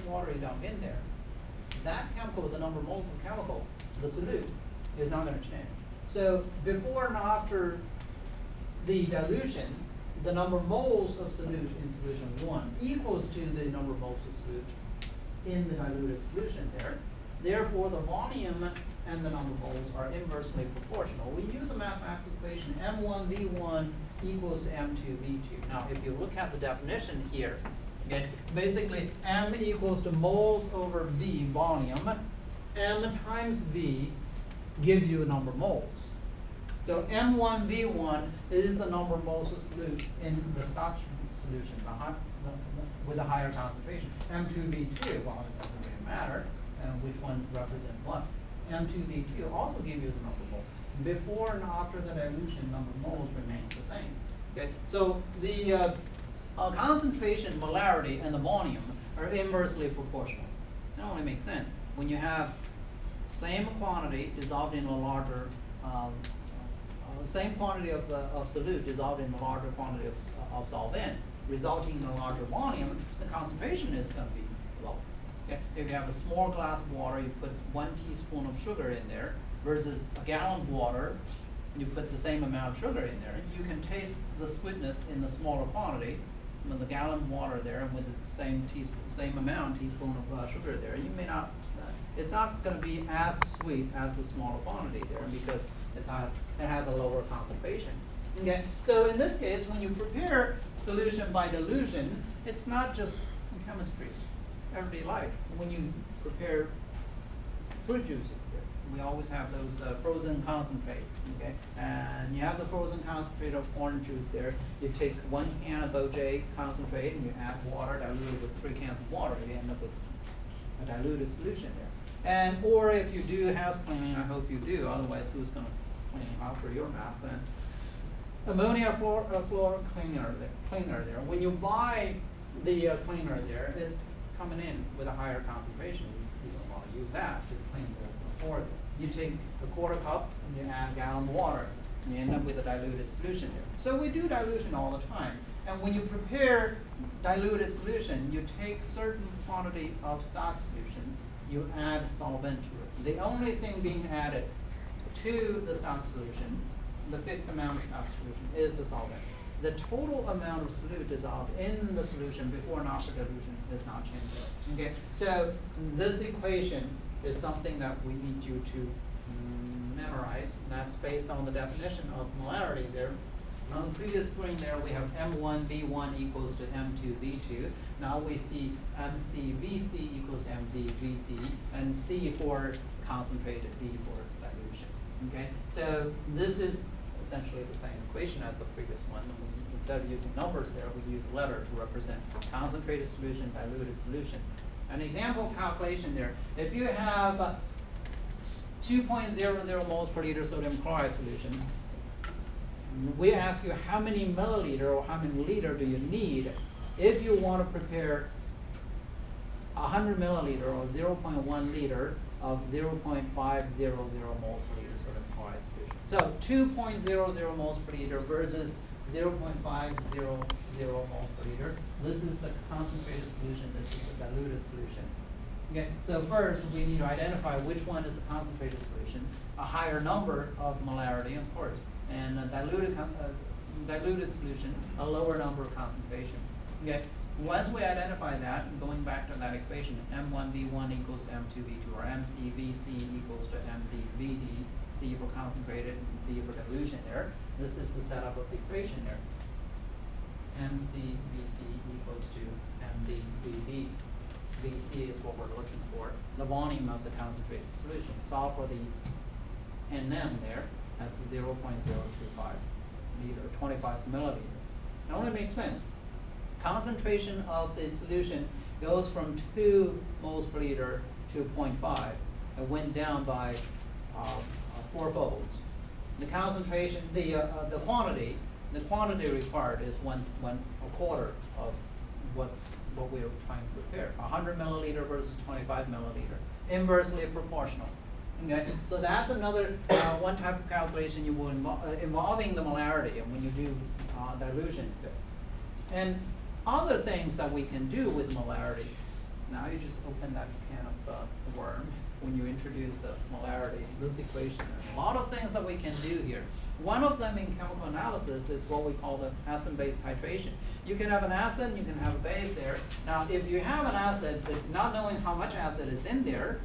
water you dump in there, that chemical, the number of moles of chemical, the solute, is not going to change. So before and after the dilution, the number of moles of solute in solution 1 equals to the number of moles of solute in the diluted solution there. Therefore, the volume and the number of moles are inversely proportional. We use a mathematical equation, M1V1 equals to M2V2. Now, if you look at the definition here, okay, basically M equals to moles over V, volume. M times V give you a number of moles. So M1V1 is the number of moles of solute in the stock solution with a higher concentration. M2V2, well, it doesn't really matter which one represents what. M2V2 also gives you the number of moles. Before and after the dilution, number of moles remains the same. Okay, so the concentration, molarity, and the volume are inversely proportional. That only makes sense when you have same quantity dissolved in a larger, same quantity of solute dissolved in a larger quantity of solvent, resulting in a larger volume. The concentration is going to be low. Okay? If you have a small glass of water, you put 1 teaspoon of sugar in there, versus a gallon of water, you put the same amount of sugar in there. You can taste the sweetness in the smaller quantity, with the gallon of water there, and with the same teaspoon of sugar there. You may not. It's not going to be as sweet as the smaller quantity there because it has a lower concentration. Okay, so in this case, when you prepare solution by dilution, it's not just in chemistry, everyday life. When you prepare fruit juices, we always have those frozen concentrate. Okay, and you have the frozen concentrate of orange juice there. You take 1 can of OJ concentrate and you add water, dilute it with 3 cans of water. You end up with a diluted solution there. And or if you do house cleaning, I hope you do. Otherwise, who's going to clean after your mouth? And ammonia floor cleaner there. When you buy the cleaner there, it's coming in with a higher concentration. You don't want to use that to clean the floor. You take a 1/4 cup and you add a gallon of water, and you end up with a diluted solution there. So we do dilution all the time. And when you prepare diluted solution, you take certain quantity of stock solution, you add solvent to it. The only thing being added to the stock solution, the fixed amount of stock solution, is the solvent. The total amount of solute dissolved in the solution before and after dilution is not changing. Okay, so this equation is something that we need you to memorize. And that's based on the definition of molarity there. On the previous screen there, we have M1V1 equals to M2V2. Now we see MCVC equals to MDVD, and C for concentrated, D for dilution. Okay, so this is essentially the same equation as the previous one. Instead of using numbers there, we use a letter to represent concentrated solution, diluted solution. An example calculation there, if you have 2.00 moles per liter sodium chloride solution, we ask you how many milliliter or how many liter do you need if you want to prepare 100 milliliter or 0.1 liter of 0.500 moles per liter sodium chloride solution. So 2.00 moles per liter versus 0.500 moles per liter. This is the concentrated solution, this is the diluted solution. Okay, so first we need to identify which one is the concentrated solution, a higher number of molarity, of course, and a diluted solution, a lower number of concentration. Okay, once we identify that, going back to that equation, M1V1 equals to M2V2, or MCVC equals to MDVD, C for concentrated, D for dilution there. This is the setup of the equation there. MCVC equals to MDVD. VC is what we're looking for, the volume of the concentrated solution. Solve for the NM there, that's 0.025 liter, 25 milliliter. It only makes sense. Concentration of the solution goes from 2 moles per liter to 0.5. It went down by 4-fold. The concentration, the quantity required is a quarter of what we're trying to prepare. 100 milliliter versus 25 milliliter, inversely proportional. Okay, so that's another one type of calculation you will involving the molarity, and when you do dilutions there. And other things that we can do with molarity Now you just open that can of worm when you introduce the molarity in this equation. There's a lot of things that we can do here. One of them in chemical analysis is what we call the acid-base titration. You can have an acid, you can have a base there. Now, if you have an acid, but not knowing how much acid is in there,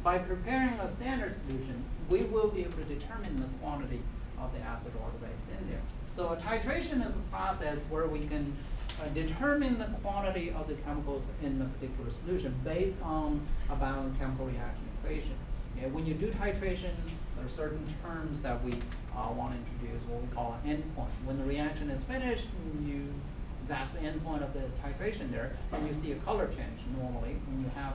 by preparing a standard solution, we will be able to determine the quantity of the acid or the base in there. So a titration is a process where we can determine the quantity of the chemicals in the particular solution based on a balanced chemical reaction equation. Okay, when you do titration, there are certain terms that we want to introduce, what we call an endpoint. When the reaction is finished, that's the endpoint of the titration there, and you see a color change normally when you have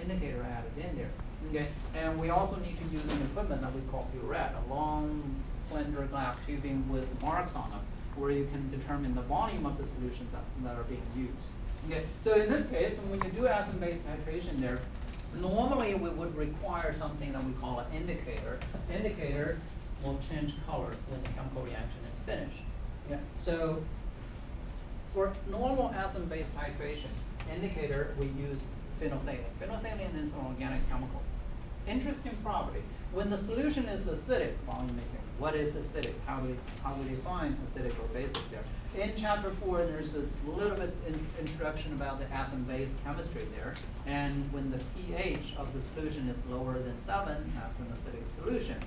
indicator added in there. Okay, and we also need to use an equipment that we call burette, a long, slender glass tubing with marks on them, where you can determine the volume of the solutions that are being used. Okay, so in this case, when you do acid-base titration there, normally we would require something that we call an indicator. Indicator will change color when the chemical reaction is finished. Yeah. So for normal acid-base titration, indicator we use phenolphthalein. Phenolphthalein is an organic chemical. Interesting property. When the solution is acidic, well, you may say, what is acidic? How do we define acidic or basic there? In chapter 4, there's a little bit introduction about the acid-base chemistry there. And when the pH of the solution is lower than 7, that's an acidic solution.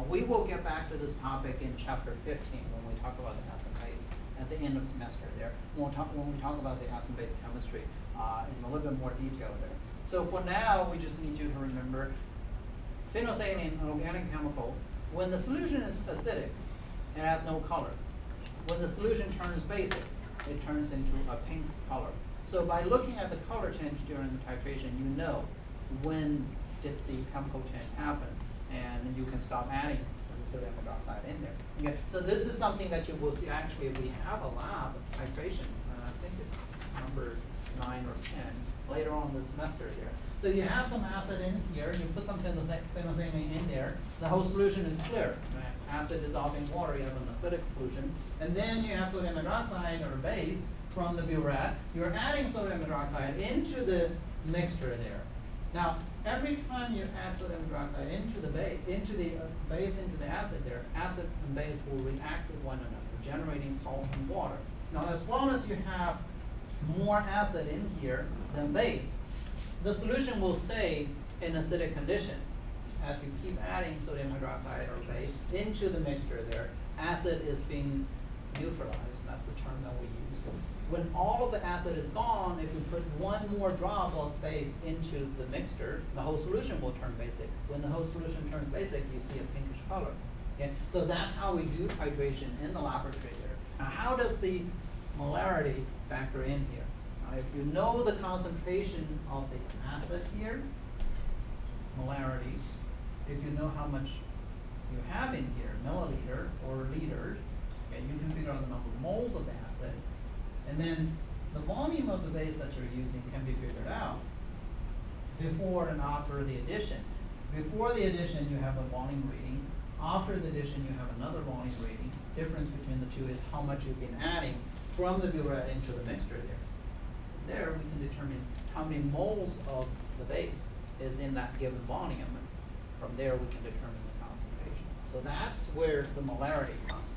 We will get back to this topic in chapter 15 when we talk about the acid-base at the end of semester there. When we talk about the acid-base chemistry in a little bit more detail there. So for now, we just need you to remember phenolphthalein, an organic chemical. When the solution is acidic, it has no color. When the solution turns basic, it turns into a pink color. So by looking at the color change during the titration, you know when did the chemical change happen, and you can stop adding the sodium hydroxide in there. Okay. So this is something that you will see. Actually, we have a lab of titration. I think it's number 9 or 10 later on this semester here. So you have some acid in here, you put some phenolphthalein in there, the whole solution is clear. Right? Acid dissolving water, you have an acidic solution. And then you have sodium hydroxide or base from the burette. You're adding sodium hydroxide into the mixture there. Now, every time you add sodium hydroxide into the base, into the acid there, acid and base will react with one another, generating salt and water. Now, as long as you have more acid in here than base, the solution will stay in acidic condition. As you keep adding sodium hydroxide or base into the mixture there, acid is being neutralized. That's the term that we use. When all of the acid is gone, if you put one more drop of base into the mixture, the whole solution will turn basic. When the whole solution turns basic, you see a pinkish color. Okay? So that's how we do titration in the laboratory there. Now, how does the molarity factor in here? If you know the concentration of the acid here, molarity, if you know how much you have in here, milliliter or liter, okay, you can figure out the number of moles of the acid. And then the volume of the base that you're using can be figured out before and after the addition. Before the addition, you have a volume reading. After the addition, you have another volume reading. Difference between the two is how much you've been adding from the burette into the mixture there. There, we can determine how many moles of the base is in that given volume. And from there, we can determine the concentration. So that's where the molarity comes.